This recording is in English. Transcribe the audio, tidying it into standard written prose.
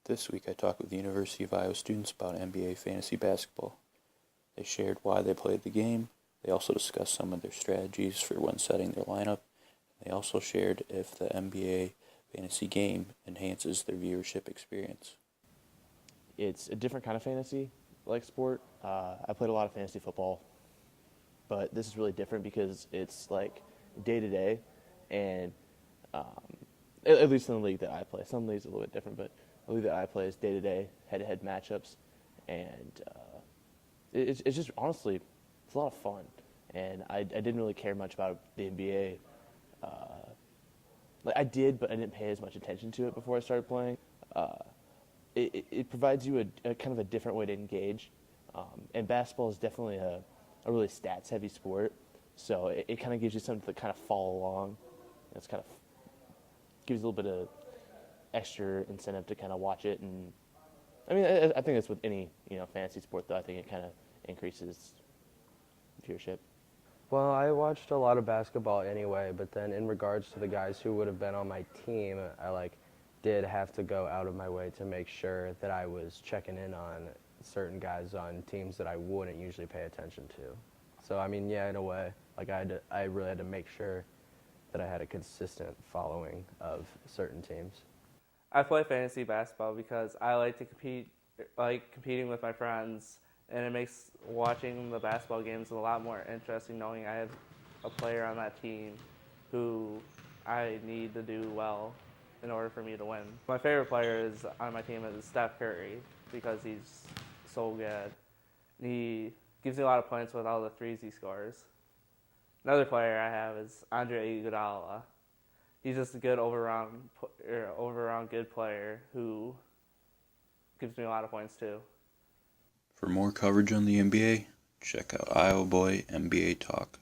This week I talked with the University of Iowa students about NBA fantasy basketball. They shared why they played the game. They also discussed some of their strategies for when setting their lineup. They also shared if the NBA fantasy game enhances their viewership experience. It's a different kind of fantasy like sport. I played a lot of fantasy football, but this is really different because it's like day to day, and at least in the league that I play. Some leagues are a little bit different, but the league that I play is day to day, head to head matchups, and it's just honestly it's a lot of fun. And I didn't really care much about the NBA. Like I did, but I didn't pay as much attention to it before I started playing. It provides you a kind of a different way to engage, and basketball is definitely a really stats heavy sport. So it kind of gives you something to kind of follow along. It's kind of gives you a little bit of extra incentive to kind of watch it. And I mean, I think it's with any fantasy sport though. I think it kind of increases viewership. Well, I watched a lot of basketball anyway, but then in regards to the guys who would have been on my team, I did have to go out of my way to make sure that I was checking in on certain guys on teams that I wouldn't usually pay attention to. So I mean, yeah, in a way, I really had to make sure that I had a consistent following of certain teams. I play fantasy basketball because I like to compete, like competing with my friends, and it makes watching the basketball games a lot more interesting knowing I have a player on that team who I need to do well in order for me to win. My favorite player is on my team is Steph Curry because he's so good. He gives me a lot of points with all the threes he scores. Another player I have is Andre Iguodala. He's just a good overall good player who gives me a lot of points too. For more coverage on the NBA, check out Iowa Boy NBA Talk.